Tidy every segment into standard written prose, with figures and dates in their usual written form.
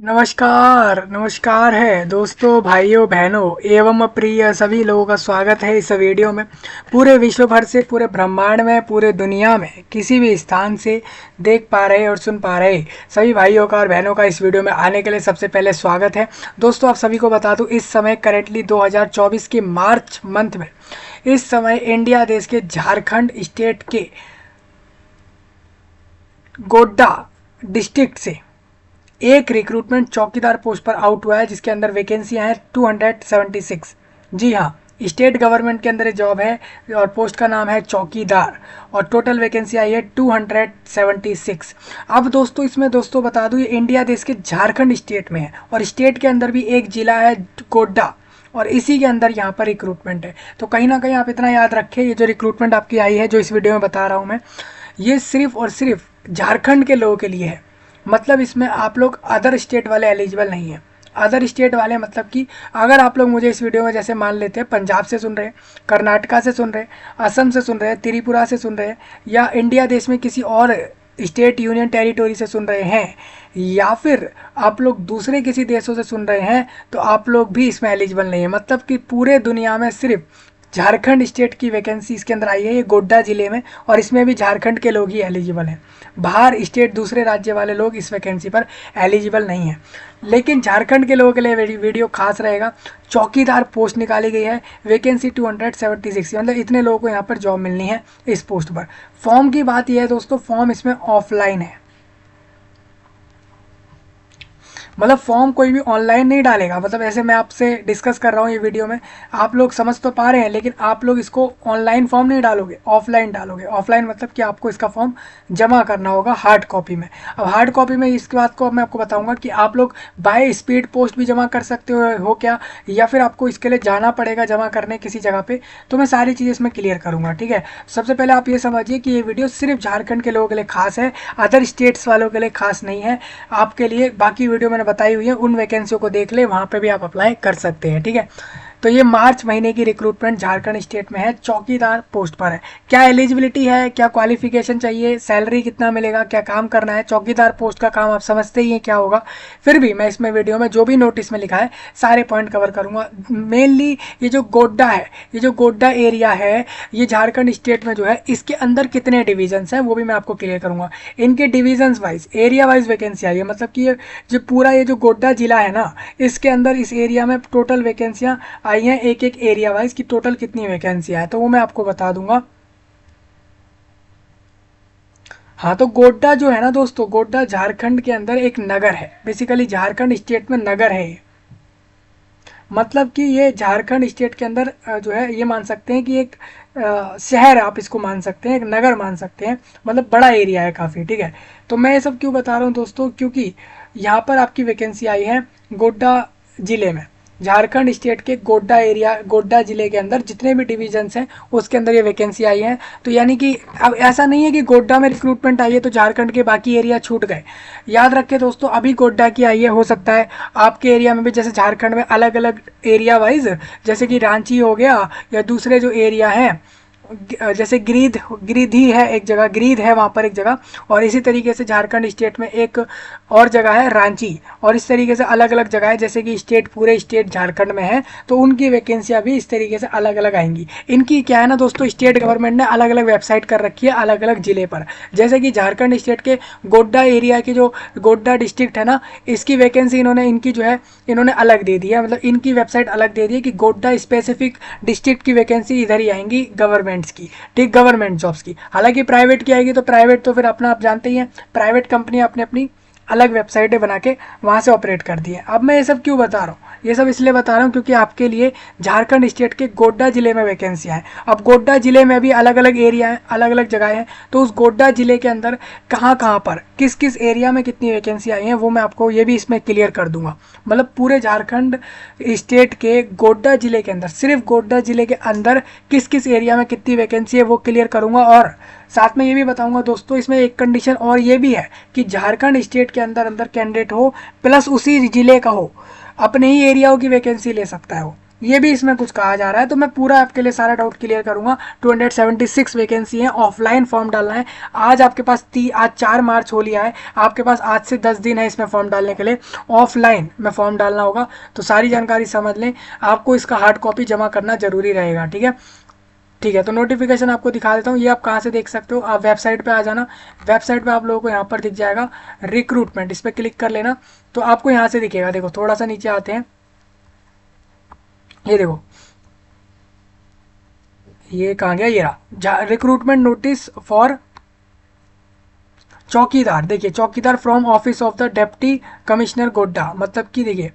नमस्कार नमस्कार है दोस्तों, भाइयों बहनों एवं प्रिय सभी लोगों का स्वागत है इस वीडियो में। पूरे विश्व भर से, पूरे ब्रह्मांड में, पूरे दुनिया में किसी भी स्थान से देख पा रहे और सुन पा रहे सभी भाइयों का और बहनों का इस वीडियो में आने के लिए सबसे पहले स्वागत है। दोस्तों, आप सभी को बता दूं, इस समय करेंटली 2024 के मार्च मंथ में इस समय इंडिया देश के झारखंड स्टेट के गोड्डा डिस्ट्रिक्ट से एक रिक्रूटमेंट चौकीदार पोस्ट पर आउट हुआ है, जिसके अंदर वैकेंसियां हैं 276। जी हाँ, स्टेट गवर्नमेंट के अंदर ये जॉब है और पोस्ट का नाम है चौकीदार और टोटल वैकेंसी आई है 276। अब दोस्तों, इसमें दोस्तों बता दूं, ये इंडिया देश के झारखंड स्टेट में है और स्टेट के अंदर भी एक जिला है गोड्डा और इसी के अंदर यहाँ पर रिक्रूटमेंट है। तो कहीं ना कहीं आप इतना याद रखें, ये जो रिक्रूटमेंट आपकी आई है, जो इस वीडियो में बता रहा हूँ मैं, ये सिर्फ और सिर्फ झारखंड के लोगों के लिए है। मतलब इसमें आप लोग अदर स्टेट वाले एलिजिबल नहीं हैं। अदर स्टेट वाले मतलब कि अगर आप लोग मुझे इस वीडियो में जैसे मान लेते हैं पंजाब से सुन रहे हैं, कर्नाटका से सुन रहे हैं, असम से सुन रहे हैं, त्रिपुरा से सुन रहे हैं, या इंडिया देश में किसी और स्टेट यूनियन टेरिटोरी से सुन रहे हैं, या फिर आप लोग दूसरे किसी देशों से सुन रहे हैं, तो आप लोग भी इसमें एलिजिबल नहीं है। मतलब कि पूरे दुनिया में सिर्फ झारखंड स्टेट की वैकेंसी इसके अंदर आई है, ये गोड्डा जिले में, और इसमें भी झारखंड के लोग ही एलिजिबल हैं। बाहर स्टेट दूसरे राज्य वाले लोग इस वैकेंसी पर एलिजिबल नहीं हैं। लेकिन झारखंड के लोगों के लिए वीडियो खास रहेगा। चौकीदार पोस्ट निकाली गई है, वैकेंसी 276, मतलब इतने लोगों को यहाँ पर जॉब मिलनी है इस पोस्ट पर। फॉर्म की बात यह है दोस्तों, फॉर्म इसमें ऑफलाइन है। मतलब फॉर्म कोई भी ऑनलाइन नहीं डालेगा। मतलब ऐसे मैं आपसे डिस्कस कर रहा हूँ ये वीडियो में, आप लोग समझ तो पा रहे हैं, लेकिन आप लोग इसको ऑनलाइन फॉर्म नहीं डालोगे, ऑफलाइन डालोगे। ऑफलाइन मतलब कि आपको इसका फॉर्म जमा करना होगा हार्ड कॉपी में। अब हार्ड कॉपी में इसके बात को मैं आपको बताऊंगा कि आप लोग बाय स्पीड पोस्ट भी जमा कर सकते हो क्या, या फिर आपको इसके लिए जाना पड़ेगा जमा करने किसी जगह पे। तो मैं सारी चीज़ें इसमें क्लियर करूँगा, ठीक है। सबसे पहले आप ये समझिए कि ये वीडियो सिर्फ झारखंड के लोगों के लिए खास है, अदर स्टेट्स वालों के लिए खास नहीं है। आपके लिए बाकी वीडियो मैंने बताई हुई है, उन वैकेंसियों को देख ले, वहाँ पे भी आप अप्लाई कर सकते हैं, ठीक है। तो ये मार्च महीने की रिक्रूटमेंट झारखंड स्टेट में है, चौकीदार पोस्ट पर है। क्या एलिजिबिलिटी है, क्या क्वालिफिकेशन चाहिए, सैलरी कितना मिलेगा, क्या काम करना है, चौकीदार पोस्ट का काम आप समझते ही हैं क्या होगा। फिर भी मैं इसमें वीडियो में जो भी नोटिस में लिखा है सारे पॉइंट कवर करूंगा। मेनली ये जो गोड्डा है, ये जो गोड्डा एरिया है, ये झारखंड स्टेट में जो है, इसके अंदर कितने डिविजन्स हैं वो भी मैं आपको क्लियर करूंगा। इनके divisions wise, area wise vacancy आई है। मतलब कि ये जो पूरा ये जो गोड्डा जिला है ना, इसके अंदर इस एरिया में टोटल वैकेंसियाँ आई हैं एक एक एरिया वाइज की टोटल कितनी वैकेंसी है, तो वो मैं आपको बता दूंगा। हाँ, तो गोड्डा जो है ना दोस्तों, गोड्डा झारखंड के अंदर एक नगर है। बेसिकली झारखंड स्टेट में नगर है ये। मतलब कि ये झारखंड स्टेट के अंदर जो है, ये मान सकते हैं कि एक शहर आप इसको मान सकते हैं, एक नगर मान सकते हैं। मतलब बड़ा एरिया है काफ़ी, ठीक है। तो मैं ये सब क्यों बता रहा हूँ दोस्तों, क्योंकि यहाँ पर आपकी वैकेंसी आई है गोड्डा जिले में। झारखंड स्टेट के गोड्डा एरिया, गोड्डा जिले के अंदर जितने भी डिविजन्स हैं उसके अंदर ये वैकेंसी आई है। तो यानी कि अब ऐसा नहीं है कि गोड्डा में रिक्रूटमेंट आई है तो झारखंड के बाकी एरिया छूट गए। याद रखें दोस्तों, अभी गोड्डा की आई है, हो सकता है आपके एरिया में भी, जैसे झारखंड में अलग अलग एरिया वाइज, जैसे कि रांची हो गया या दूसरे जो एरिया हैं, जैसे गिरिधि है एक जगह, गिरिध है वहाँ पर एक जगह, और इसी तरीके से झारखंड स्टेट में एक और जगह है रांची, और इस तरीके से अलग अलग जगह है, जैसे कि स्टेट, पूरे स्टेट झारखंड में है, तो उनकी वैकेंसियाँ भी इस तरीके से अलग अलग आएंगी। इनकी क्या है ना दोस्तों, स्टेट गवर्नमेंट ने अलग अलग वेबसाइट कर रखी है अलग अलग जिले पर। जैसे कि झारखंड स्टेट के गोड्डा एरिया की जो गोड्डा डिस्ट्रिक्ट है ना, इसकी वैकेंसी इन्होंने, इनकी जो है इन्होंने अलग दे दी है। मतलब इनकी वेबसाइट अलग दे दी है कि गोड्डा स्पेसिफिक डिस्ट्रिक्ट की वैकेंसी इधर ही आएंगी गवर्नमेंट की, ठीक, गवर्नमेंट जॉब्स की। हालांकि प्राइवेट की आएगी तो प्राइवेट तो फिर अपना आप जानते ही हैं, प्राइवेट कंपनी अपनी अपनी अलग वेबसाइटें बना के वहाँ से ऑपरेट कर दी है। अब मैं ये सब क्यों बता रहा हूँ, ये सब इसलिए बता रहा हूँ क्योंकि आपके लिए झारखंड स्टेट के गोड्डा जिले में वैकेंसियाँ हैं। अब गोड्डा जिले में भी अलग अलग एरिया हैं, अलग अलग जगह हैं, तो उस गोड्डा जिले के अंदर कहाँ कहाँ पर किस किस एरिया में कितनी वैकेंसी आई हैं वो मैं आपको ये भी इसमें क्लियर कर दूंगा। मतलब पूरे झारखंड स्टेट के गोड्डा जिले के अंदर, सिर्फ गोड्डा जिले के अंदर किस किस एरिया में कितनी वैकेंसी है वो क्लियर करूंगा। और साथ में ये भी बताऊंगा दोस्तों, इसमें एक कंडीशन और ये भी है कि झारखंड स्टेट के अंदर अंदर कैंडिडेट हो प्लस उसी जिले का हो, अपने ही एरियाओं की वैकेंसी ले सकता है वो। ये भी इसमें कुछ कहा जा रहा है, तो मैं पूरा आपके लिए सारा डाउट क्लियर करूंगा। 276 वैकेंसी है, ऑफलाइन फॉर्म डालना है। आज आपके पास आज 4 मार्च हो लिया है, आपके पास आज से 10 दिन है इसमें फॉर्म डालने के लिए। ऑफलाइन में फॉर्म डालना होगा, तो सारी जानकारी समझ लें। आपको इसका हार्ड कॉपी जमा करना जरूरी रहेगा, ठीक है। ठीक है, तो नोटिफिकेशन आपको दिखा देता हूँ। ये आप कहाँ से देख सकते हो, आप वेबसाइट पे आ जाना। वेबसाइट पे आप लोगों को यहाँ पर दिख जाएगा रिक्रूटमेंट, इस पर क्लिक कर लेना, तो आपको यहाँ से दिखेगा। देखो थोड़ा सा नीचे आते हैं, ये देखो ये कहाँ गया, ये रहा रिक्रूटमेंट नोटिस फॉर चौकीदार। देखिए चौकीदार from office of the deputy commissioner Godda, मतलब कि देखिए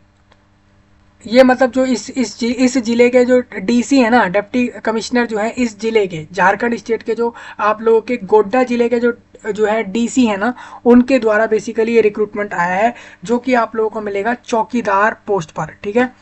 ये मतलब जो इस जिले के जो डीसी है ना, डिप्टी कमिश्नर जो है इस जिले के, झारखंड स्टेट के जो आप लोगों के गोड्डा जिले के जो है डीसी है ना, उनके द्वारा बेसिकली ये रिक्रूटमेंट आया है, जो कि आप लोगों को मिलेगा चौकीदार पोस्ट पर, ठीक है।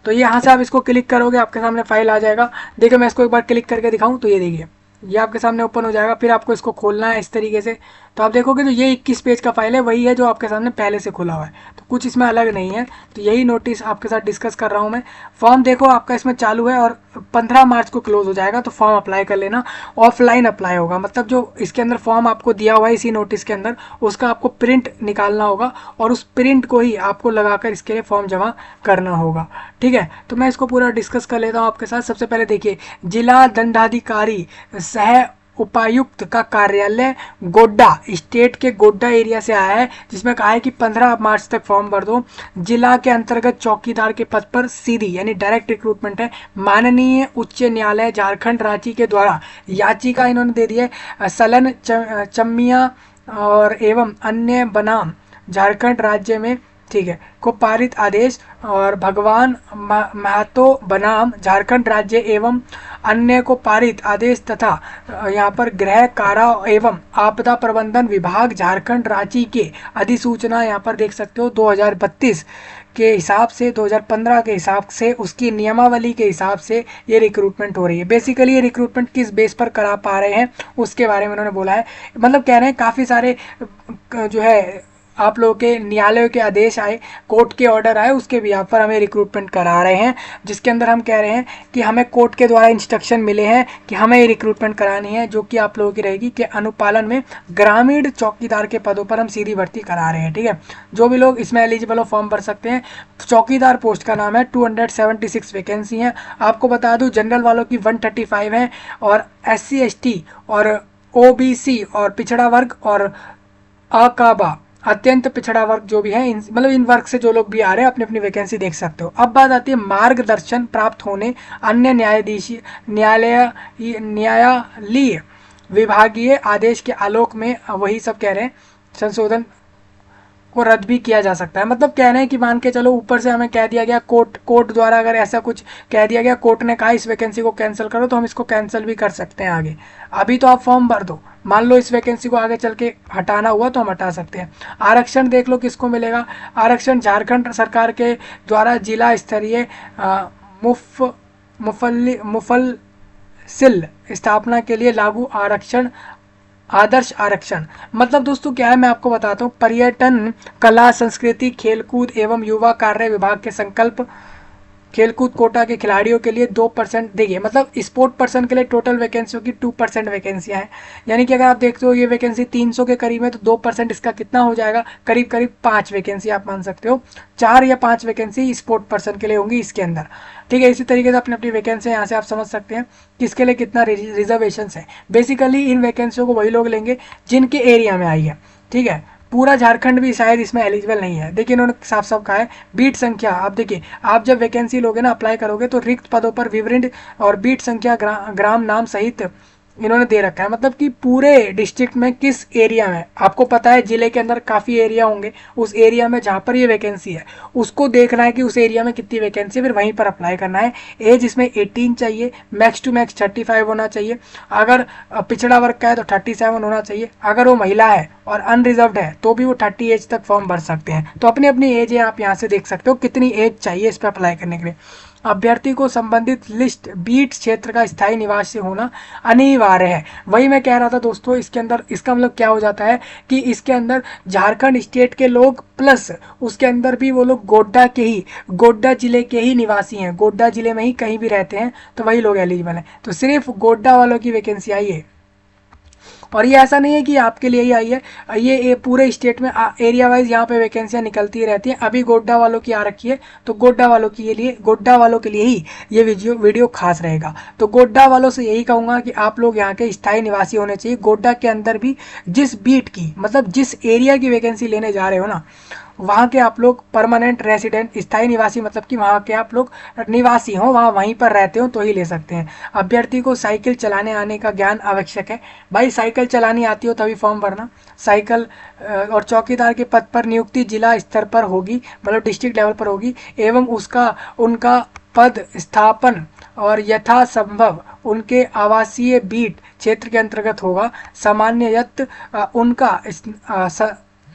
तो यहाँ से आप इसको क्लिक करोगे, आपके सामने फाइल आ जाएगा। देखिए मैं इसको एक बार क्लिक करके दिखाऊं, तो ये देखिए ये आपके सामने ओपन हो जाएगा। फिर आपको इसको खोलना है इस तरीके से, तो आप देखोगे तो ये 21 पेज का फाइल है, वही है जो आपके सामने पहले से खुला हुआ है, तो कुछ इसमें अलग नहीं है। तो यही नोटिस आपके साथ डिस्कस कर रहा हूँ मैं। फॉर्म देखो आपका इसमें चालू है और 15 मार्च को क्लोज हो जाएगा, तो फॉर्म अप्लाई कर लेना। ऑफलाइन अप्लाई होगा, मतलब जो इसके अंदर फॉर्म आपको दिया हुआ है इसी नोटिस के अंदर, उसका आपको प्रिंट निकालना होगा और उस प्रिंट को ही आपको लगाकर इसके लिए फॉर्म जमा करना होगा, ठीक है। तो मैं इसको पूरा डिस्कस कर लेता हूँ आपके साथ। सबसे पहले देखिए, जिला दंडाधिकारी सह उपायुक्त का कार्यालय गोड्डा, स्टेट के गोड्डा एरिया से आया है, जिसमें कहा है कि 15 मार्च तक फॉर्म भर दो। जिला के अंतर्गत चौकीदार के पद पर सीधी यानी डायरेक्ट रिक्रूटमेंट है। माननीय उच्च न्यायालय झारखंड रांची के द्वारा याचिका इन्होंने दे दी है सलन चम्मिया और एवं अन्य बनाम झारखंड राज्य में, ठीक है, को पारित आदेश और भगवान महतो बनाम झारखंड राज्य एवं अन्य को पारित आदेश तथा यहाँ पर गृह कारा एवं आपदा प्रबंधन विभाग झारखंड रांची के अधिसूचना यहाँ पर देख सकते हो 2032 के हिसाब से, 2015 के हिसाब से, उसकी नियमावली के हिसाब से ये रिक्रूटमेंट हो रही है। बेसिकली ये रिक्रूटमेंट किस बेस पर करा पा रहे हैं उसके बारे में उन्होंने बोला है। मतलब कह रहे हैं काफ़ी सारे जो है आप लोगों के न्यायालयों के आदेश आए, कोर्ट के ऑर्डर आए, उसके भी यहाँ पर हमें रिक्रूटमेंट करा रहे हैं, जिसके अंदर हम कह रहे हैं कि हमें कोर्ट के द्वारा इंस्ट्रक्शन मिले हैं कि हमें ये रिक्रूटमेंट करानी है, जो कि आप लोगों की रहेगी कि अनुपालन में ग्रामीण चौकीदार के पदों पर हम सीधी भर्ती करा रहे हैं, ठीक है। जो भी लोग इसमें एलिजिबल हो फॉर्म भर सकते हैं। चौकीदार पोस्ट का नाम है, 276 वैकेंसी हैं। आपको बता दूँ जनरल वालों की 135 हैं और SC ST और OBC और पिछड़ा वर्ग और अकाबा अत्यंत पिछड़ा वर्ग जो भी है, मतलब इन वर्ग से जो लोग भी आ रहे हैं अपनी अपनी वैकेंसी देख सकते हो। अब बात आती है मार्गदर्शन प्राप्त होने अन्य न्यायालयीय विभागीय आदेश के आलोक में, वही सब कह रहे हैं, संशोधन को रद्द भी किया जा सकता है। मतलब कह रहे हैं कि मान के चलो ऊपर से हमें कह दिया गया, कोर्ट द्वारा अगर ऐसा कुछ कह दिया गया, कोर्ट ने कहा इस वैकेंसी को कैंसिल करो, तो हम इसको कैंसिल भी कर सकते हैं आगे। अभी तो आप फॉर्म भर दो, मान लो इस वैकेंसी को आगे चल के हटाना हुआ तो हम हटा सकते हैं। आरक्षण देख लो किसको मिलेगा। आरक्षण झारखंड सरकार के द्वारा जिला स्तरीय मुफस्सिल स्थापना के लिए लागू आरक्षण, आदर्श आरक्षण। मतलब दोस्तों क्या है, मैं आपको बताता हूँ। पर्यटन, कला, संस्कृति, खेलकूद एवं युवा कार्य विभाग के संकल्प खेलकूद कोटा के खिलाड़ियों के लिए 2% देखिए, मतलब स्पोर्ट पर्सन के लिए टोटल वैकेंसियों की 2% वैकेंसियाँ हैं। यानी कि अगर आप देखते हो ये वैकेंसी 300 के करीब है, तो 2% इसका कितना हो जाएगा, करीब करीब 5 वैकेंसी आप मान सकते हो। 4 या 5 वैकेंसी स्पोर्ट पर्सन के लिए होंगी इसके अंदर, ठीक है। इसी तरीके से अपनी अपनी वैकेंसी यहाँ से आप समझ सकते हैं किसके लिए कितना रिजर्वेशन है। बेसिकली इन वैकेंसियों को वही लोग लेंगे जिनके एरिया में आई है, ठीक है। पूरा झारखंड भी शायद इसमें एलिजिबल नहीं है। देखिए इन्होंने साफ साफ कहा है बीट संख्या। आप देखिए, आप जब वैकेंसी लोगे ना, अप्लाई करोगे, तो रिक्त पदों पर विवरण और बीट संख्या ग्राम नाम सहित इन्होंने दे रखा है। मतलब कि पूरे डिस्ट्रिक्ट में किस एरिया में, आपको पता है जिले के अंदर काफ़ी एरिया होंगे, उस एरिया में जहाँ पर ये वैकेंसी है उसको देखना है कि उस एरिया में कितनी वैकेंसी है, फिर वहीं पर अप्लाई करना है। एज इसमें 18 चाहिए, मैक्स टू मैक्स 35 होना चाहिए। अगर पिछड़ा वर्ग का है तो 37 होना चाहिए। अगर वो महिला है और अनरिजर्व्ड है तो भी वो 30 एज तक फॉर्म भर सकते हैं। तो अपनी अपनी एज है, आप यहाँ से देख सकते हो कितनी एज चाहिए इस पर अप्लाई करने के लिए। अभ्यर्थी को संबंधित लिस्ट बीट क्षेत्र का स्थायी निवासी होना अनिवार्य है। वही मैं कह रहा था दोस्तों, इसके अंदर इसका मतलब क्या हो जाता है कि इसके अंदर झारखंड स्टेट के लोग प्लस उसके अंदर भी वो लोग गोड्डा जिले के ही निवासी हैं, गोड्डा जिले में ही कहीं भी रहते हैं, तो वही लोग एलिजिबल हैं। तो सिर्फ गोड्डा वालों की वैकेंसी आई है। और ये ऐसा नहीं है कि आपके लिए ही आई है, ये पूरे स्टेट में एरिया वाइज यहाँ पे वैकेंसियाँ निकलती रहती हैं। अभी गोड्डा वालों की आ रखी है, तो गोड्डा वालों के लिए ही ये वीडियो खास रहेगा। तो गोड्डा वालों से यही कहूँगा कि आप लोग यहाँ के स्थायी निवासी होने चाहिए। गोड्डा के अंदर भी जिस बीट की मतलब जिस एरिया की वैकेंसी लेने जा रहे हो ना, वहाँ के आप लोग परमानेंट रेसिडेंट स्थायी निवासी मतलब कि वहाँ के आप लोग निवासी हो, वहाँ वहीं पर रहते हो तो ही ले सकते हैं। अभ्यर्थी को साइकिल चलाने आने का ज्ञान आवश्यक है। भाई साइकिल चलानी आती हो तभी फॉर्म भरना। साइकिल और चौकीदार के पद पर नियुक्ति जिला स्तर पर होगी, मतलब डिस्ट्रिक्ट लेवल पर होगी, एवं उनका पद स्थापन और यथासंभव उनके आवासीय बीट क्षेत्र के अंतर्गत होगा। सामान्यतः उनका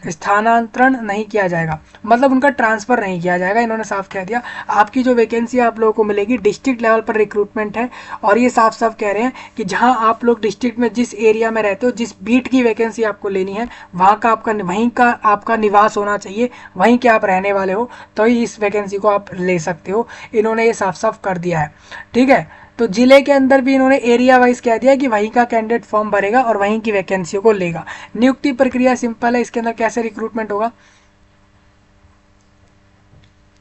स्थानांतरण नहीं किया जाएगा, मतलब उनका ट्रांसफ़र नहीं किया जाएगा। इन्होंने साफ कह दिया आपकी जो वैकेंसी आप लोगों को मिलेगी डिस्ट्रिक्ट लेवल पर रिक्रूटमेंट है। और ये साफ साफ कह रहे हैं कि जहां आप लोग डिस्ट्रिक्ट में जिस एरिया में रहते हो, जिस बीट की वैकेंसी आपको लेनी है, वहीं का आपका निवास होना चाहिए, वहीं के आप रहने वाले हो, तो ही इस वैकेंसी को आप ले सकते हो। इन्होंने ये साफ साफ कर दिया है, ठीक है। तो जिले के अंदर भी इन्होंने एरिया वाइज कह दिया कि वहीं का कैंडिडेट फॉर्म भरेगा और वहीं की वैकेंसियों को लेगा। नियुक्ति प्रक्रिया सिंपल है। इसके अंदर कैसे रिक्रूटमेंट होगा,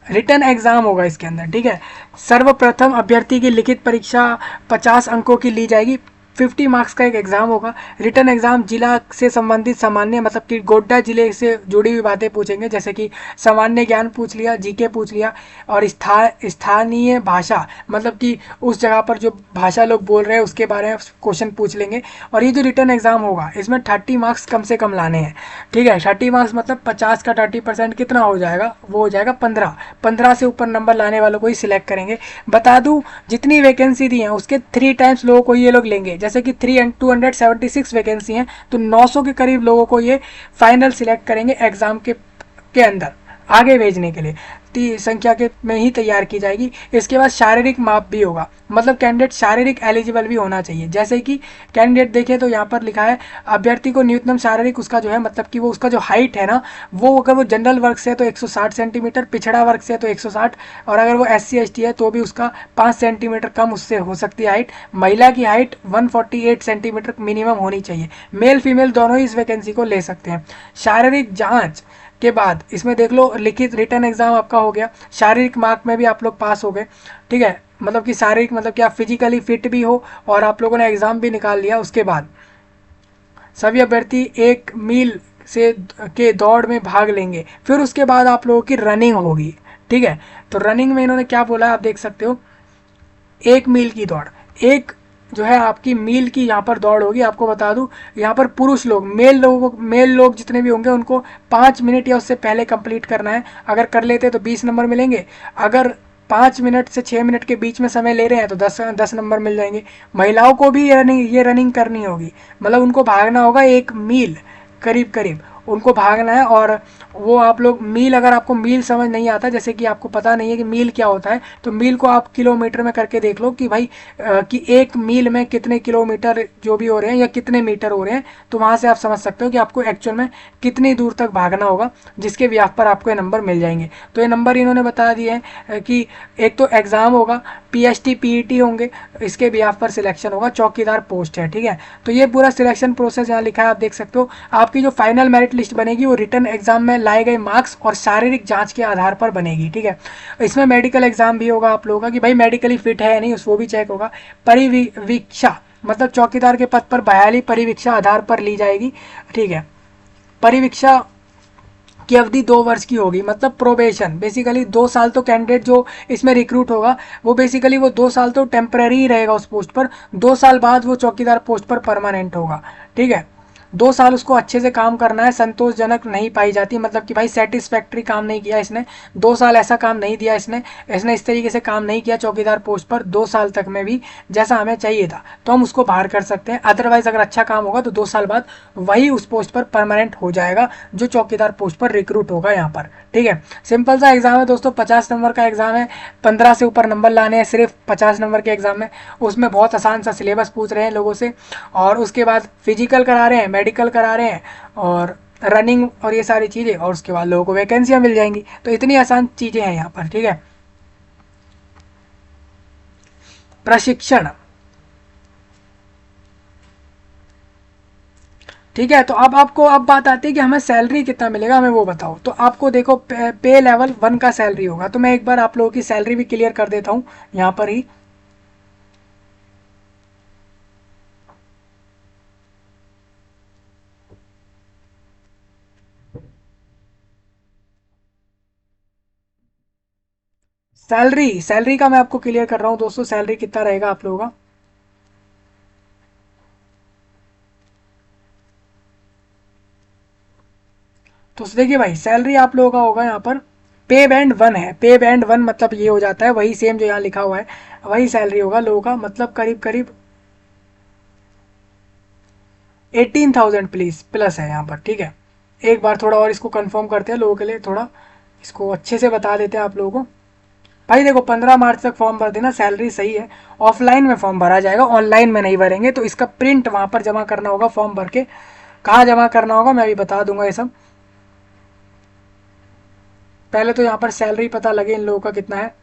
रिटर्न एग्जाम होगा इसके अंदर, ठीक है। सर्वप्रथम अभ्यर्थी की लिखित परीक्षा 50 अंकों की ली जाएगी। 50 मार्क्स का एक एग्जाम होगा। रिटर्न एग्जाम जिला से संबंधित सामान्य मतलब कि गोड्डा जिले से जुड़ी हुई बातें पूछेंगे, जैसे कि सामान्य ज्ञान पूछ लिया, जीके पूछ लिया, और स्थानीय भाषा मतलब कि उस जगह पर जो भाषा लोग बोल रहे हैं उसके बारे में क्वेश्चन पूछ लेंगे। और ये जो रिटर्न एग्जाम होगा इसमें 30 मार्क्स कम से कम लाने हैं, ठीक है। 30 मार्क्स मतलब 50 का 30% कितना हो जाएगा, वो हो जाएगा 15 से ऊपर नंबर लाने वालों को ही सिलेक्ट करेंगे। बता दूं जितनी वैकेंसी दी है उसके 3 टाइम्स लोगों को ये लोग लेंगे। जैसे कि 276 वैकेंसी हैं, तो 900 के करीब लोगों को ये फाइनल सिलेक्ट करेंगे एग्जाम के अंदर आगे भेजने के लिए। संख्या के में ही तैयार की जाएगी। इसके बाद शारीरिक माप भी होगा, मतलब कैंडिडेट शारीरिक एलिजिबल भी होना चाहिए। जैसे कि कैंडिडेट देखें तो यहाँ पर लिखा है अभ्यर्थी को न्यूनतम शारीरिक उसका जो है मतलब कि वो उसका जो हाइट है ना, वो अगर वो जनरल वर्ग से है तो 160 सेंटीमीटर, पिछड़ा वर्ग से है तो 160, और अगर वो SC ST है तो भी उसका 5 सेंटीमीटर कम उससे हो सकती है हाइट। महिला की हाइट 148 सेंटीमीटर मिनिमम होनी चाहिए। मेल फीमेल दोनों ही इस वैकेंसी को ले सकते हैं। शारीरिक जाँच के बाद इसमें देख लो लिखित रिटर्न एग्जाम आपका हो गया, शारीरिक मार्क में भी आप लोग पास हो गए, ठीक है। मतलब कि शारीरिक मतलब कि आप फिजिकली फिट भी हो और आप लोगों ने एग्जाम भी निकाल लिया। उसके बाद सभी अभ्यर्थी 1 मील से के दौड़ में भाग लेंगे। फिर उसके बाद आप लोगों की रनिंग होगी, ठीक है। तो रनिंग में इन्होंने क्या बोला आप देख सकते हो, 1 मील की दौड़, एक जो है आपकी मील की यहाँ पर दौड़ होगी। आपको बता दूं यहाँ पर पुरुष लोग मेल लोग जितने भी होंगे उनको 5 मिनट या उससे पहले कंप्लीट करना है। अगर कर लेते तो 20 नंबर मिलेंगे, अगर 5 मिनट से 6 मिनट के बीच में समय ले रहे हैं तो 10 नंबर मिल जाएंगे। महिलाओं को भी ये रनिंग करनी होगी, मतलब उनको भागना होगा 1 मील करीब उनको भागना है। और वो आप लोग मील, अगर आपको मील समझ नहीं आता, जैसे कि आपको पता नहीं है कि मील क्या होता है, तो मील को आप किलोमीटर में करके देख लो कि भाई कि 1 मील में कितने किलोमीटर जो भी हो रहे हैं या कितने मीटर हो रहे हैं, तो वहाँ से आप समझ सकते हो कि आपको एक्चुअल में कितनी दूर तक भागना होगा, जिसके ब्याह पर आपको ये नंबर मिल जाएंगे। तो ये नंबर इन्होंने बता दिए हैं कि एक तो एग्ज़ाम होगा, PST PET होंगे, इसके ब्याह पर सिलेक्शन होगा, चौकीदार पोस्ट है, ठीक है। तो ये पूरा सिलेक्शन प्रोसेस यहाँ लिखा है, आप देख सकते हो। आपकी जो फाइनल मेरिट लिस्ट बनेगी वो रिटर्न एग्जाम में लाए गए मार्क्स और शारीरिक जांच के आधार पर बनेगी, ठीक है। इसमें मेडिकल एग्जाम भी होगा आप लोगों का कि भाई मेडिकली फिट है या नहीं, वो भी चेक होगा। परिवीक्षा मतलब चौकीदार के पद पर बहाली परिवीक्षा आधार पर ली जाएगी, ठीक है। परिवीक्षा की अवधि 2 वर्ष की होगी, मतलब प्रोबेशन, बेसिकली 2 साल तो कैंडिडेट जो इसमें रिक्रूट होगा वो बेसिकली वो 2 साल तो टेम्पररी ही रहेगा उस पोस्ट पर, 2 साल बाद वो चौकीदार पोस्ट पर परमानेंट होगा, ठीक है। 2 साल उसको अच्छे से काम करना है, संतोषजनक नहीं पाई जाती, मतलब कि भाई सेटिस्फैक्ट्री काम नहीं किया इसने, 2 साल ऐसा काम नहीं दिया इसने, इसने इस तरीके से काम नहीं किया चौकीदार पोस्ट पर 2 साल तक में भी जैसा हमें चाहिए था, तो हम उसको बाहर कर सकते हैं। अदरवाइज अगर अच्छा काम होगा तो 2 साल बाद वही उस पोस्ट पर परमानेंट हो जाएगा जो चौकीदार पोस्ट पर रिक्रूट होगा यहाँ पर। ठीक है, सिंपल सा एग्जाम है दोस्तों, 50 नंबर का एग्जाम है, 15 से ऊपर नंबर लाने हैं सिर्फ 50 नंबर के एग्जाम में। उसमें बहुत आसान सा सिलेबस पूछ रहे हैं लोगों से, और उसके बाद फिजिकल करा रहे हैं, मेडिकल करा रहे हैं, और रनिंग और ये सारी चीज़ें, और उसके बाद लोगों को वैकेंसियां मिल जाएंगी। तो इतनी आसान चीज़ें हैं यहाँ पर। ठीक है, प्रशिक्षण। ठीक है, तो अब आपको अब बात आती है कि हमें सैलरी कितना मिलेगा, हमें वो बताओ। तो आपको देखो पे लेवल 1 का सैलरी होगा, तो मैं एक बार आप लोगों की सैलरी भी क्लियर कर देता हूँ यहाँ पर ही। सैलरी का मैं आपको क्लियर कर रहा हूँ दोस्तों, सैलरी कितना रहेगा आप लोगों का। तो देखिए भाई, सैलरी आप लोगों का होगा यहाँ पर, पे बैंड 1 है, पे बैंड 1 मतलब ये हो जाता है वही सेम जो यहाँ लिखा हुआ है, वही सैलरी होगा लोगों का, मतलब करीब करीब 18,000 प्लीज प्लस है यहाँ पर। ठीक है, एक बार थोड़ा और इसको कंफर्म करते हैं लोगों के लिए, थोड़ा इसको अच्छे से बता देते हैं आप लोगों को। भाई देखो, 15 मार्च तक फॉर्म भर देना, सैलरी सही है। ऑफलाइन में फॉर्म भरा जाएगा, ऑनलाइन में नहीं भरेंगे, तो इसका प्रिंट वहां पर जमा करना होगा फॉर्म भर के। कहाँ जमा करना होगा मैं अभी बता दूंगा ये सब। पहले तो यहाँ पर सैलरी पता लगे इन लोगों का कितना है।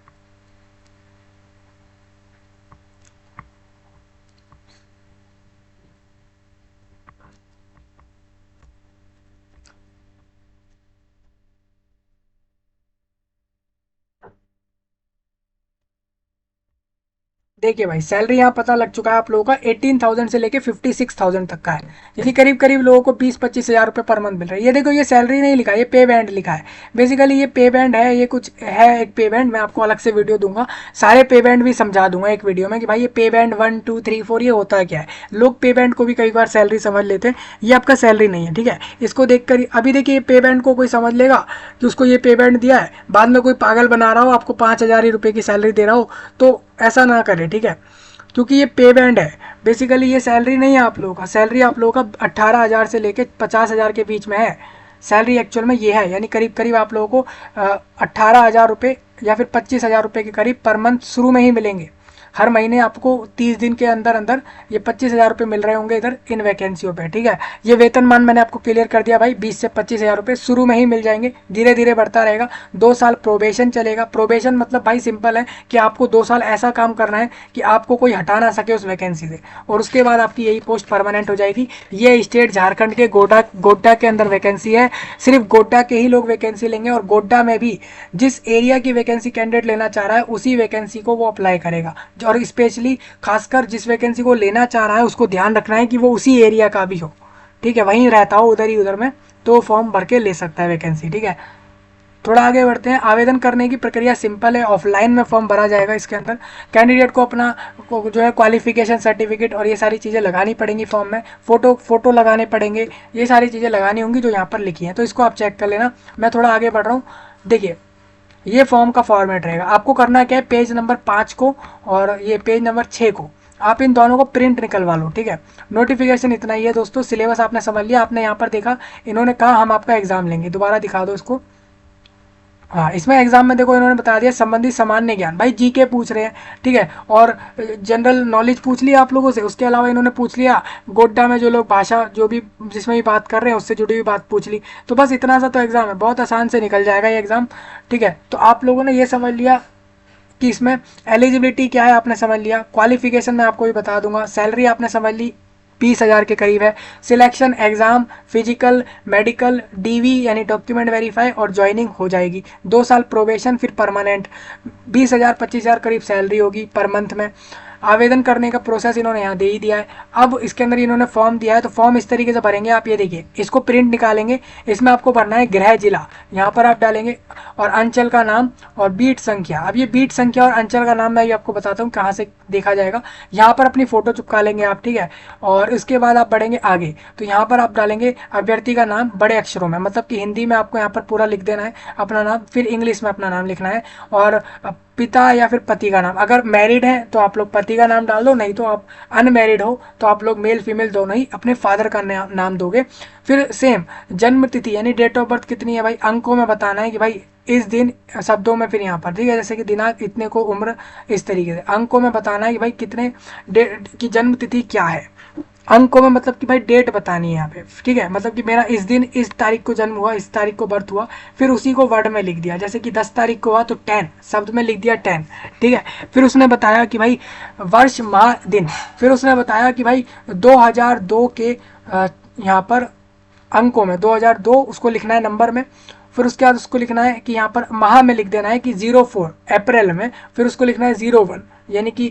देखिए भाई, सैलरी यहाँ पता लग चुका है आप लोगों का, 18,000 से लेके 56,000 तक का है, यानी करीब करीब लोगों को 20-25 हज़ार रुपये पर मंथ मिल रहा है। ये देखो, ये सैलरी नहीं लिखा है, ये पे बैंड लिखा है। बेसिकली ये पे बैंड है, ये कुछ है एक पे बैंड, मैं आपको अलग से वीडियो दूंगा, सारे पे बैंड भी समझा दूंगा एक वीडियो में कि भाई ये पे बैंड 1 2 3 4 ये होता है क्या है। लोग पे बैंड को भी कई बार सैलरी समझ लेते हैं, ये आपका सैलरी नहीं है। ठीक है, इसको देख कर अभी देखिए, पे बैंड को कोई समझ लेगा कि उसको ये पे बैंड दिया है, बाद में कोई पागल बना रहा हो आपको 5,000 ही रुपये की सैलरी दे रहा हो, तो ऐसा ना करे। ठीक है, क्योंकि ये पे बैंड है, बेसिकली ये सैलरी नहीं है आप लोगों का। सैलरी आप लोगों का 18,000 से लेके 50,000 के बीच में है, सैलरी एक्चुअल में ये है, यानी करीब करीब आप लोगों को 18,000 रुपये या फिर 25,000 रुपये के करीब पर मंथ शुरू में ही मिलेंगे। हर महीने आपको 30 दिन के अंदर अंदर ये 25,000 रुपये मिल रहे होंगे इधर इन वैकेंसियों पे। ठीक है, ये वेतनमान मैंने आपको क्लियर कर दिया भाई, 20 से 25,000 रुपये शुरू में ही मिल जाएंगे, धीरे धीरे बढ़ता रहेगा। 2 साल प्रोबेशन चलेगा। प्रोबेशन मतलब भाई सिंपल है कि आपको 2 साल ऐसा काम करना है कि आपको कोई हटा ना सके उस वैकेंसी से, और उसके बाद आपकी यही पोस्ट परमानेंट हो जाएगी। ये स्टेट झारखंड के गोड्डा के अंदर वैकेंसी है, सिर्फ गोड्डा के ही लोग वैकेंसी लेंगे, और गोड्डा में भी जिस एरिया की वैकेंसी कैंडिडेट लेना चाह रहा है उसी वैकेंसी को वो अप्लाई करेगा। और स्पेशली खासकर जिस वैकेंसी को लेना चाह रहा है उसको ध्यान रखना है कि वो उसी एरिया का भी हो। ठीक है, वहीं रहता हो उधर ही उधर में, तो फॉर्म भर के ले सकता है वैकेंसी। ठीक है, थोड़ा आगे बढ़ते हैं। आवेदन करने की प्रक्रिया सिंपल है, ऑफलाइन में फॉर्म भरा जाएगा। इसके अंदर कैंडिडेट को अपना जो है क्वालिफिकेशन सर्टिफिकेट और ये सारी चीज़ें लगानी पड़ेंगी फॉर्म में, फोटो लगाने पड़ेंगे, ये सारी चीज़ें लगानी होंगी जो यहाँ पर लिखी हैं, तो इसको आप चेक कर लेना। मैं थोड़ा आगे बढ़ रहा हूँ। देखिए, ये फॉर्म का फॉर्मेट रहेगा, आपको करना क्या है, पेज नंबर 5 को और ये पेज नंबर 6 को आप इन दोनों को प्रिंट निकलवा लो। ठीक है, नोटिफिकेशन इतना ही है दोस्तों। सिलेबस आपने समझ लिया, आपने यहाँ पर देखा इन्होंने कहा हम आपका एग्जाम लेंगे, दोबारा दिखा दो इसको। हाँ, इसमें एग्जाम में देखो इन्होंने बता दिया संबंधित सामान्य ज्ञान, भाई जीके पूछ रहे हैं। ठीक है, और जनरल नॉलेज पूछ लिया आप लोगों से, उसके अलावा इन्होंने पूछ लिया गोड्डा में जो लोग भाषा जो भी जिसमें भी बात कर रहे हैं उससे जुड़ी हुई बात पूछ ली। तो बस इतना सा तो एग्जाम है, बहुत आसान से निकल जाएगा ये एग्जाम। ठीक है, तो आप लोगों ने ये समझ लिया कि इसमें एलिजिबिलिटी क्या है, आपने समझ लिया। क्वालिफिकेशन मैं आपको भी बता दूंगा। सैलरी आपने समझ ली, 20,000 के करीब है। Selection exam, physical, medical, DV यानी डॉक्यूमेंट वेरीफाई और ज्वाइनिंग हो जाएगी। 2 साल प्रोबेशन, फिर परमानेंट। 20,000 25,000 करीब सैलरी होगी पर मंथ में। आवेदन करने का प्रोसेस इन्होंने यहाँ दे ही दिया है। अब इसके अंदर इन्होंने फॉर्म दिया है, तो फॉर्म इस तरीके से भरेंगे आप, ये देखिए इसको प्रिंट निकालेंगे। इसमें आपको भरना है गृह जिला, यहाँ पर आप डालेंगे, और अंचल का नाम और बीट संख्या। अब ये बीट संख्या और अंचल का नाम मैं ये आपको बताता हूँ कहाँ से देखा जाएगा। यहाँ पर अपनी फोटो चिपका लेंगे आप, ठीक है। और इसके बाद आप बढ़ेंगे आगे, तो यहाँ पर आप डालेंगे अभ्यर्थी का नाम बड़े अक्षरों में, मतलब कि हिंदी में आपको यहाँ पर पूरा लिख देना है अपना नाम, फिर इंग्लिश में अपना नाम लिखना है, और पिता या फिर पति का नाम, अगर मैरिड है तो आप लोग पति का नाम डाल दो, नहीं तो आप अनमैरिड हो तो आप लोग मेल फीमेल दोनों ही अपने फादर का नाम दोगे। फिर सेम जन्म तिथि यानी डेट ऑफ बर्थ कितनी है भाई, अंकों में बताना है कि भाई इस दिन, शब्दों में फिर यहाँ पर, ठीक है, जैसे कि दिनांक इतने को, उम्र, इस तरीके से अंकों में बताना है कि भाई कितने डेट की जन्म तिथि क्या है। अंकों में मतलब कि भाई डेट बतानी है यहाँ पे, ठीक है, मतलब कि मेरा इस दिन इस तारीख को जन्म हुआ, इस तारीख को बर्थ हुआ, फिर उसी को वर्ड में लिख दिया, जैसे कि 10 तारीख को हुआ तो 10 शब्द में लिख दिया 10, ठीक है। फिर उसने बताया कि भाई वर्ष माह दिन, फिर उसने बताया कि भाई 2002 के यहाँ पर अंकों में 2002 उसको लिखना है नंबर में। फिर उसके बाद उसको लिखना है कि यहाँ पर माह में लिख देना है कि 04 अप्रैल में, फिर उसको लिखना है 01 यानी कि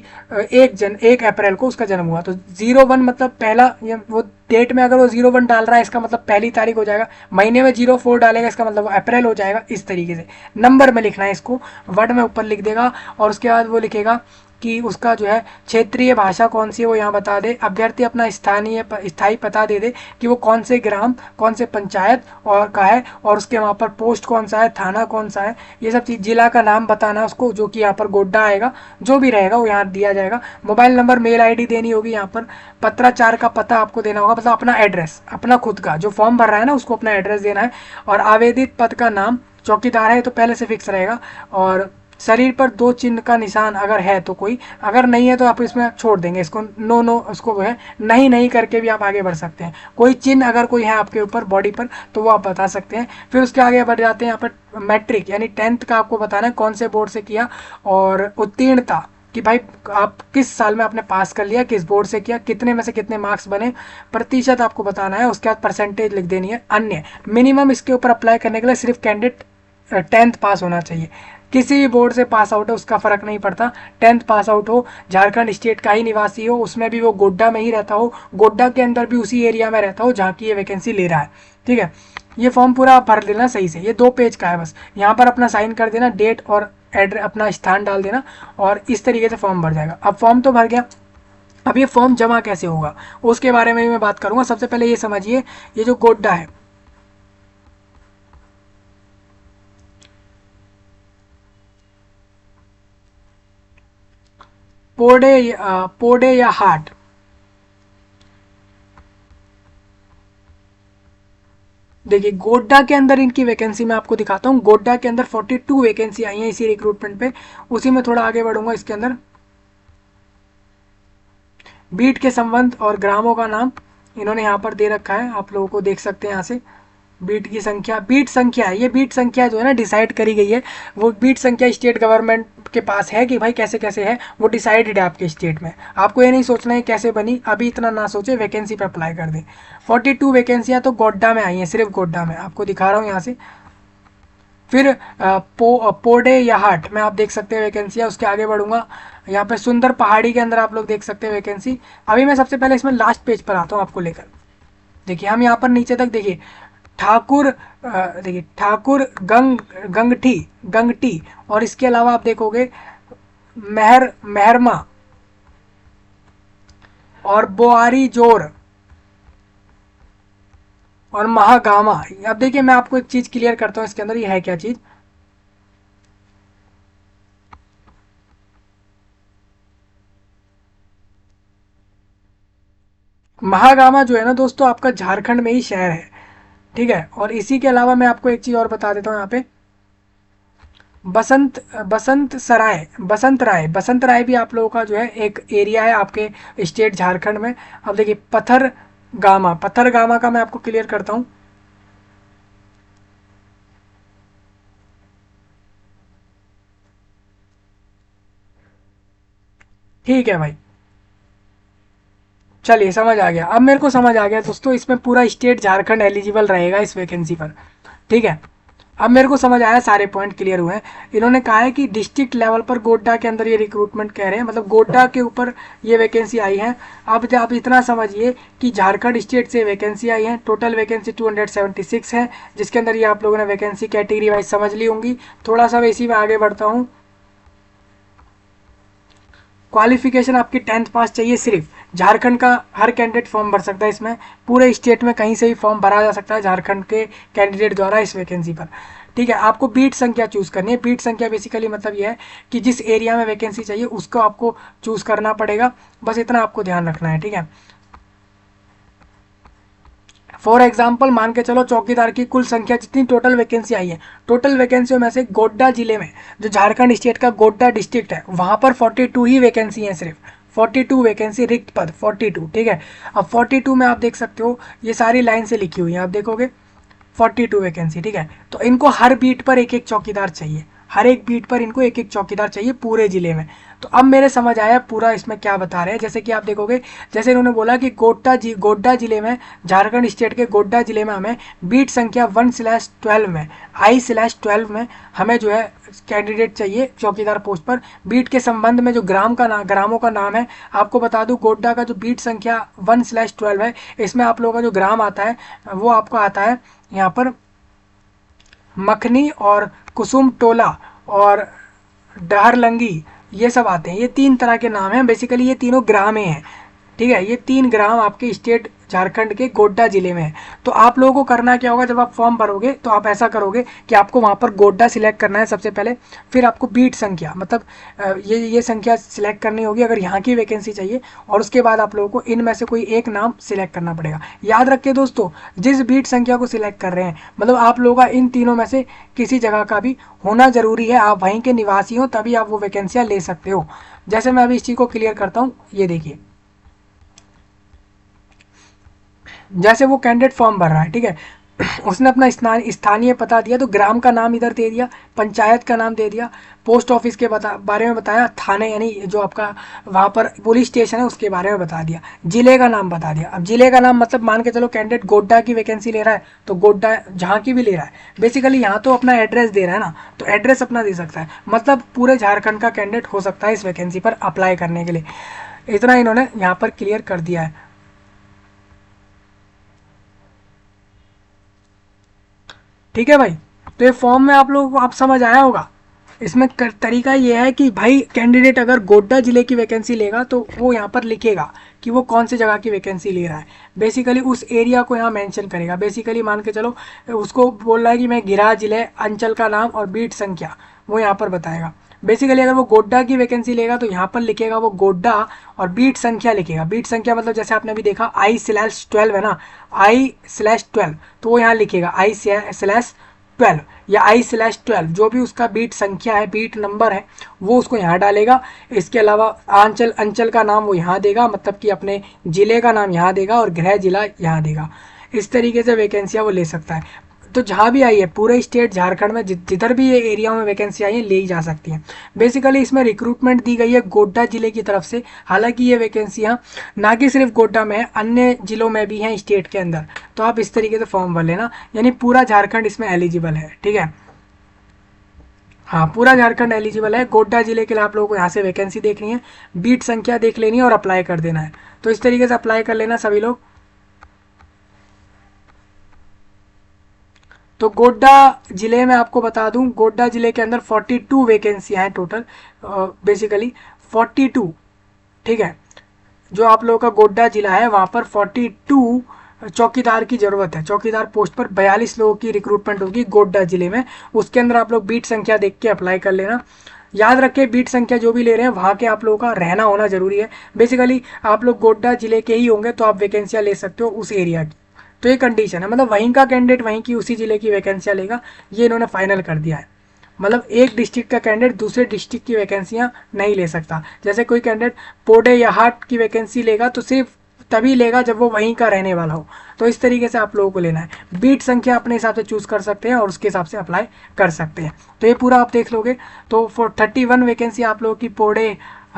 1 अप्रैल को उसका जन्म हुआ, तो 01 मतलब पहला, ये वो डेट में अगर वो 01 डाल रहा है इसका मतलब पहली तारीख हो जाएगा, महीने में 04 डालेगा इसका मतलब वो अप्रैल हो जाएगा। इस तरीके से नंबर में लिखना है इसको, वर्ड में ऊपर लिख देगा, और उसके बाद वो लिखेगा कि उसका जो है क्षेत्रीय भाषा कौन सी है वो यहाँ बता दे, अभ्यर्थी अपना स्थायी पता दे दे कि वो कौन से ग्राम, कौन से पंचायत और का है, और उसके वहाँ पर पोस्ट कौन सा है, थाना कौन सा है, ये सब चीज़, जिला का नाम बताना है उसको, जो कि यहाँ पर गोड्डा आएगा, जो भी रहेगा वो यहाँ दिया जाएगा। मोबाइल नंबर, मेल आईडी देनी होगी यहाँ पर, पत्राचार का पता आपको देना होगा, मतलब अपना एड्रेस, अपना खुद का जो फॉर्म भर रहा है ना उसको अपना एड्रेस देना है, और आवेदित पद का नाम, चौकीदार है तो पहले से फिक्स रहेगा, और शरीर पर 2 चिन्ह का निशान अगर है तो कोई, अगर नहीं है तो आप इसमें छोड़ देंगे इसको, नो उसको वो है नहीं नहीं करके भी आप आगे बढ़ सकते हैं। कोई चिन्ह अगर कोई है आपके ऊपर बॉडी पर तो वो आप बता सकते हैं। फिर उसके आगे बढ़ जाते हैं, यहाँ पर मैट्रिक यानी 10th का आपको बताना है कौन से बोर्ड से किया, और उत्तीर्णता कि भाई आप किस साल में आपने पास कर लिया, किस बोर्ड से किया, कितने में से कितने मार्क्स बने, प्रतिशत आपको बताना है, उसके बाद परसेंटेज लिख देनी है। अन्य मिनिमम इसके ऊपर अप्लाई करने के लिए सिर्फ कैंडिडेट 10th पास होना चाहिए, किसी भी बोर्ड से पास आउट है उसका फ़र्क नहीं पड़ता, 10th पास आउट हो, झारखंड स्टेट का ही निवासी हो, उसमें भी वो गोड्डा में ही रहता हो, गोड्डा के अंदर भी उसी एरिया में रहता हो जहाँ की ये वैकेंसी ले रहा है, ठीक है। ये फॉर्म पूरा भर लेना सही से, ये 2 पेज का है बस, यहाँ पर अपना साइन कर देना, डेट और एड्रेस अपना स्थान डाल देना, और इस तरीके से फॉर्म भर जाएगा। अब फॉर्म तो भर गया, अब ये फॉर्म जमा कैसे होगा उसके बारे में मैं बात करूँगा। सबसे पहले ये समझिए, ये जो गोड्डा है, पोडे या हाट, देखिए गोड्डा के अंदर इनकी वैकेंसी मैं आपको दिखाता हूँ। गोड्डा के अंदर 42 वैकेंसी आई हैं इसी रिक्रूटमेंट पे, उसी में थोड़ा आगे बढ़ूंगा। इसके अंदर बीट के संबंध और ग्रामों का नाम इन्होंने यहाँ पर दे रखा है, आप लोगों को देख सकते हैं यहाँ से। बीट की संख्या, बीट संख्या, ये बीट संख्या जो है ना डिसाइड करी गई है, वो बीट संख्या स्टेट गवर्नमेंट के पास है कि भाई कैसे कैसे है, वो डिसाइडेड है आपके स्टेट में। आपको ये नहीं सोचना है कैसे बनी, अभी इतना ना सोचे, वैकेंसी पे अप्लाई कर दें। 42 वैकेंसियाँ तो गोड्डा में आई हैं, सिर्फ गोड्डा में, आपको दिखा रहा हूँ यहाँ से। फिर पोडे या हाट में आप देख सकते हैं वैकेंसियाँ। उसके आगे बढ़ूंगा, यहाँ पे सुंदर पहाड़ी के अंदर आप लोग देख सकते हैं वैकेंसी। अभी मैं सबसे पहले इसमें लास्ट पेज पर आता हूँ आपको लेकर। देखिए हम यहाँ पर नीचे तक देखिए, ठाकुर, देखिए ठाकुर गंगटी, और इसके अलावा आप देखोगे मेहरमा और बोआरी जोर और महागामा। अब देखिए मैं आपको एक चीज क्लियर करता हूँ इसके अंदर, ये है क्या चीज। महागामा जो है ना दोस्तों आपका झारखंड में ही शहर है, ठीक है। और इसी के अलावा मैं आपको एक चीज और बता देता हूँ यहाँ पे, बसंत राय भी आप लोगों का जो है एक एरिया है आपके स्टेट झारखंड में। अब देखिए पत्थर गामा का मैं आपको क्लियर करता हूँ। ठीक है भाई, चलिए समझ आ गया, अब मेरे को समझ आ गया दोस्तों, इसमें पूरा स्टेट झारखंड एलिजिबल रहेगा इस वैकेंसी पर, ठीक है। अब मेरे को समझ आया, सारे पॉइंट क्लियर हुए हैं। इन्होंने कहा है कि डिस्ट्रिक्ट लेवल पर गोड्डा के अंदर ये रिक्रूटमेंट कह रहे हैं, मतलब गोड्डा के ऊपर ये वैकेंसी आई है। अब आप इतना समझिए कि झारखंड स्टेट से वैकेंसी आई है। टोटल वैकेंसी 276 है, जिसके अंदर ये आप लोगों ने वैकेंसी कैटेगरी वाइज समझ ली होंगी। थोड़ा सा इसी में आगे बढ़ता हूँ। क्वालिफिकेशन आपकी 10th पास चाहिए सिर्फ। झारखंड का हर कैंडिडेट फॉर्म भर सकता है इसमें, पूरे स्टेट में कहीं से भी फॉर्म भरा जा सकता है झारखंड के कैंडिडेट द्वारा इस वैकेंसी पर। ठीक है, आपको बीट संख्या चूज करनी है। बीट संख्या बेसिकली मतलब यह है कि जिस एरिया में वैकेंसी चाहिए उसको आपको चूज करना पड़ेगा, बस इतना आपको ध्यान रखना है। ठीक है, फॉर एग्जाम्पल मान के चलो चौकीदार की कुल संख्या जितनी टोटल वैकेंसी आई है, टोटल वैकेंसियों में से गोड्डा जिले में, जो झारखंड स्टेट का गोड्डा डिस्ट्रिक्ट है, वहां पर 42 ही वैकेंसी है, सिर्फ 42 वैकेंसी, रिक्त पद 42। ठीक है, अब 42 में आप देख सकते हो ये सारी लाइन से लिखी हुई है, आप देखोगे 42 वैकेंसी। ठीक है, तो इनको हर बीट पर एक एक चौकीदार चाहिए, हर एक बीट पर इनको एक एक चौकीदार चाहिए पूरे जिले में। तो अब मेरे समझ आया पूरा इसमें क्या बता रहे हैं। जैसे कि आप देखोगे, जैसे इन्होंने बोला कि गोड्डा जिले में, झारखंड स्टेट के गोड्डा जिले में हमें बीट संख्या 1/12 में, I/12 में हमें जो है कैंडिडेट चाहिए चौकीदार पोस्ट पर। बीट के संबंध में जो ग्रामों का नाम है, आपको बता दूं गोड्डा का जो बीट संख्या 1/12 है, इसमें आप लोगों का जो ग्राम आता है वो आपको आता है यहाँ पर मखनी और कुसुम टोला और डहरलंगी, ये सब आते हैं। ये 3 तरह के नाम हैं, बेसिकली ये तीनों ग्राम हैं। ठीक है, ये 3 ग्राम आपके स्टेट झारखंड के गोड्डा जिले में है। तो आप लोगों को करना क्या होगा, जब आप फॉर्म भरोगे तो आप ऐसा करोगे कि आपको वहाँ पर गोड्डा सिलेक्ट करना है सबसे पहले, फिर आपको बीट संख्या मतलब ये संख्या सिलेक्ट करनी होगी अगर यहाँ की वैकेंसी चाहिए, और उसके बाद आप लोगों को इनमें से कोई एक नाम सिलेक्ट करना पड़ेगा। याद रखिए दोस्तों, जिस बीट संख्या को सिलेक्ट कर रहे हैं, मतलब आप लोगों का इन तीनों में से किसी जगह का भी होना जरूरी है, आप वहीं के निवासी हो तभी आप वो वैकेंसियाँ ले सकते हो। जैसे मैं अभी इस चीज़ को क्लियर करता हूँ, ये देखिए, जैसे वो कैंडिडेट फॉर्म भर रहा है, ठीक है, उसने अपना स्थानीय पता दिया, तो ग्राम का नाम इधर दे दिया, पंचायत का नाम दे दिया, पोस्ट ऑफिस के बारे में बताया, थाने यानी जो आपका वहाँ पर पुलिस स्टेशन है उसके बारे में बता दिया, जिले का नाम बता दिया। अब जिले का नाम मतलब मान के चलो कैंडिडेट गोड्डा की वैकेंसी ले रहा है तो गोड्डा जहाँ की भी ले रहा है, बेसिकली यहाँ तो अपना एड्रेस दे रहा है ना, तो एड्रेस अपना दे सकता है, मतलब पूरे झारखंड का कैंडिडेट हो सकता है इस वैकेंसी पर अप्लाई करने के लिए। इतना इन्होंने यहाँ पर क्लियर कर दिया है। ठीक है भाई, तो ये फॉर्म में आप लोगों को आप समझ आया होगा। इसमें तरीका ये है कि भाई कैंडिडेट अगर गोड्डा जिले की वैकेंसी लेगा तो वो यहाँ पर लिखेगा कि वो कौन सी जगह की वैकेंसी ले रहा है, बेसिकली उस एरिया को यहाँ मेंशन करेगा। बेसिकली मान के चलो उसको बोल रहा है कि मैं गिरा जिले, अंचल का नाम और बीट संख्या वो यहाँ पर बताएगा। बेसिकली अगर वो गोड्डा की वैकेंसी लेगा तो यहाँ पर लिखेगा वो गोड्डा और बीट संख्या लिखेगा। बीट संख्या मतलब जैसे आपने अभी देखा I/12 है ना, I/12, तो वो यहाँ लिखेगा I/12 या I/12, जो भी उसका बीट संख्या है, बीट नंबर है, वो उसको यहाँ डालेगा। इसके अलावा अंचल का नाम वो यहाँ देगा, मतलब कि अपने जिले का नाम यहाँ देगा और गृह जिला यहाँ देगा। इस तरीके से वैकेंसियाँ वो ले सकता है। तो जहाँ भी आई है पूरे स्टेट झारखंड में जिधर भी ये एरिया में वैकेंसी आई है ले ही जा सकती हैं। बेसिकली इसमें रिक्रूटमेंट दी गई है गोड्डा जिले की तरफ से। हालांकि ये वैकेंसियाँ ना कि सिर्फ गोड्डा में है, अन्य जिलों में भी हैं स्टेट के अंदर। तो आप इस तरीके से फॉर्म भर लेना, यानी पूरा झारखंड इसमें एलिजिबल है। ठीक है, हाँ पूरा झारखंड एलिजिबल है। गोड्डा जिले के लिए आप लोगों को यहाँ से वैकेंसी देखनी है, बीट संख्या देख लेनी है और अप्लाई कर देना है। तो इस तरीके से अप्लाई कर लेना सभी लोग। तो गोड्डा जिले में आपको बता दूं, गोड्डा जिले के अंदर 42 वैकेंसियां हैं टोटल, बेसिकली 42। ठीक है, जो आप लोगों का गोड्डा जिला है वहाँ पर 42 चौकीदार की ज़रूरत है। चौकीदार पोस्ट पर 42 लोगों की रिक्रूटमेंट होगी गोड्डा जिले में। उसके अंदर आप लोग बीट संख्या देख के अप्लाई कर लेना। याद रखें, बीट संख्या जो भी ले रहे हैं वहाँ के आप लोगों का रहना होना जरूरी है। बेसिकली आप लोग गोड्डा जिले के ही होंगे तो आप वैकेंसियाँ ले सकते हो उस एरिया की। तो ये कंडीशन है, मतलब वहीं का कैंडिडेट वहीं की उसी जिले की वैकेंसियाँ लेगा, ये इन्होंने फाइनल कर दिया है। मतलब एक डिस्ट्रिक्ट का कैंडिडेट दूसरे डिस्ट्रिक्ट की वैकेंसियाँ नहीं ले सकता। जैसे कोई कैंडिडेट पोडे या हाट की वैकेंसी लेगा तो सिर्फ तभी लेगा जब वो वहीं का रहने वाला हो। तो इस तरीके से आप लोगों को लेना है। बीट संख्या अपने हिसाब से चूज कर सकते हैं और उसके हिसाब से अप्लाई कर सकते हैं। तो ये पूरा आप देख लोगे तो 31 वैकेंसी आप लोगों की पोडे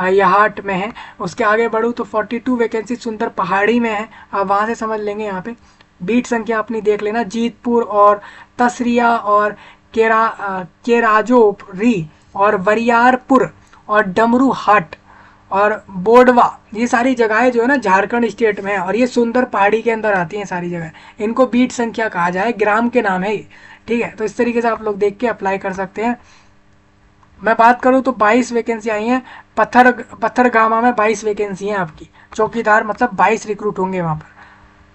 या हाट में है। उसके आगे बढ़ूँ तो 42 वैकेंसी सुंदर पहाड़ी में है, आप वहाँ से समझ लेंगे। यहाँ पे बीट संख्या अपनी देख लेना, जीतपुर और तसरिया और केराजोरी और बरियारपुर और डमरू हाट और बोडवा, ये सारी जगहें जो है ना झारखंड स्टेट में है और ये सुंदर पहाड़ी के अंदर आती हैं सारी जगह। इनको बीट संख्या कहा जाए, ग्राम के नाम है ये, ठीक है। तो इस तरीके से आप लोग देख के अप्लाई कर सकते हैं। मैं बात करूं तो 22 वैकेंसी आई हैं। पत्थरगामा में 22 वैकेंसी हैं आपकी, चौकीदार मतलब 22 रिक्रूट होंगे वहाँ पर,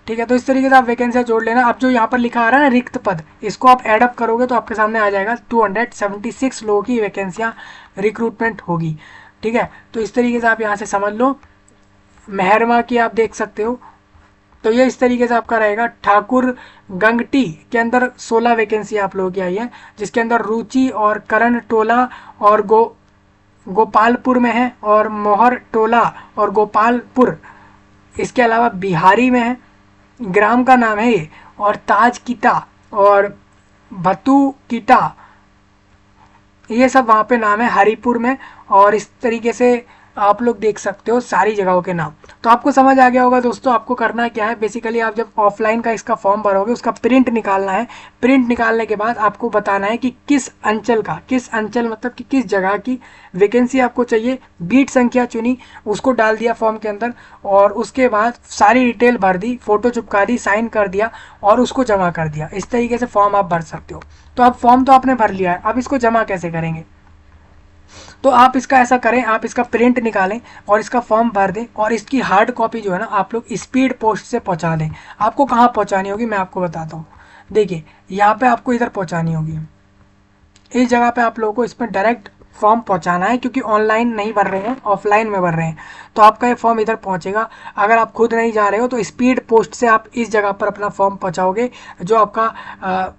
ठीक है। तो इस तरीके से आप वैकेंसियाँ जोड़ लेना। अब जो यहाँ पर लिखा आ रहा है ना रिक्त पद, इसको आप एडअप करोगे तो आपके सामने आ जाएगा 276 लोगों की वैकेंसियाँ रिक्रूटमेंट होगी, ठीक है। तो इस तरीके से आप यहाँ से समझ लो। मेहरमा की आप देख सकते हो, तो ये इस तरीके से आपका रहेगा। ठाकुर गंगटी के अंदर 16 वैकेंसी आप लोगों की आई है, जिसके अंदर रुचि और करण टोला और गोपालपुर में है, और मोहर टोला और गोपालपुर, इसके अलावा बिहारी में है, ग्राम का नाम है ये, और ताज किता और भतू किता, ये सब वहाँ पे नाम है हरिपुर में। और इस तरीके से आप लोग देख सकते हो सारी जगहों के नाम। तो आपको समझ आ गया होगा दोस्तों। आपको करना क्या है, बेसिकली आप जब ऑफलाइन का इसका फॉर्म भरोगे उसका प्रिंट निकालना है। प्रिंट निकालने के बाद आपको बताना है कि किस अंचल मतलब कि किस जगह की वैकेंसी आपको चाहिए। बीट संख्या चुनी, उसको डाल दिया फॉर्म के अंदर, और उसके बाद सारी डिटेल भर दी, फोटो चिपका दी, साइन कर दिया और उसको जमा कर दिया। इस तरीके से फॉर्म आप भर सकते हो। तो अब फॉर्म तो आपने भर लिया है, अब इसको जमा कैसे करेंगे। तो आप इसका ऐसा करें, आप इसका प्रिंट निकालें और इसका फॉर्म भर दें, और इसकी हार्ड कॉपी जो है ना आप लोग स्पीड पोस्ट से पहुंचा दें। आपको कहाँ पहुंचानी होगी मैं आपको बताता हूँ। देखिए यहाँ पे आपको इधर पहुंचानी होगी, इस जगह पे आप लोगों को इसमें डायरेक्ट फॉर्म पहुंचाना है, क्योंकि ऑनलाइन नहीं भर रहे हैं, ऑफलाइन में भर रहे हैं। तो आपका ये फॉर्म इधर पहुंचेगा। अगर आप खुद नहीं जा रहे हो तो स्पीड पोस्ट से आप इस जगह पर अपना फॉर्म पहुंचाओगे, जो आपका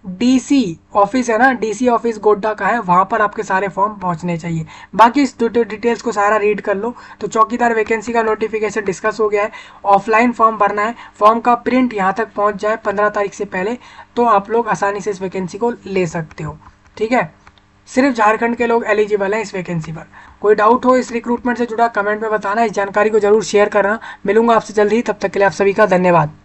डीसी ऑफिस है ना, डीसी ऑफिस गोड्डा का है, वहाँ पर आपके सारे फॉर्म पहुँचने चाहिए। बाकी इस डिटेल्स को सारा रीड कर लो। तो चौकीदार वैकेंसी का नोटिफिकेशन डिस्कस हो गया है। ऑफलाइन फॉर्म भरना है, फॉर्म का प्रिंट यहाँ तक पहुँच जाए 15 तारीख से पहले, तो आप लोग आसानी से इस वैकेंसी को ले सकते हो, ठीक है। सिर्फ झारखंड के लोग एलिजिबल हैं इस वैकेंसी पर। कोई डाउट हो इस रिक्रूटमेंट से जुड़ा कमेंट में बताना। इस जानकारी को जरूर शेयर करना। मिलूंगा आपसे जल्द ही, तब तक के लिए आप सभी का धन्यवाद।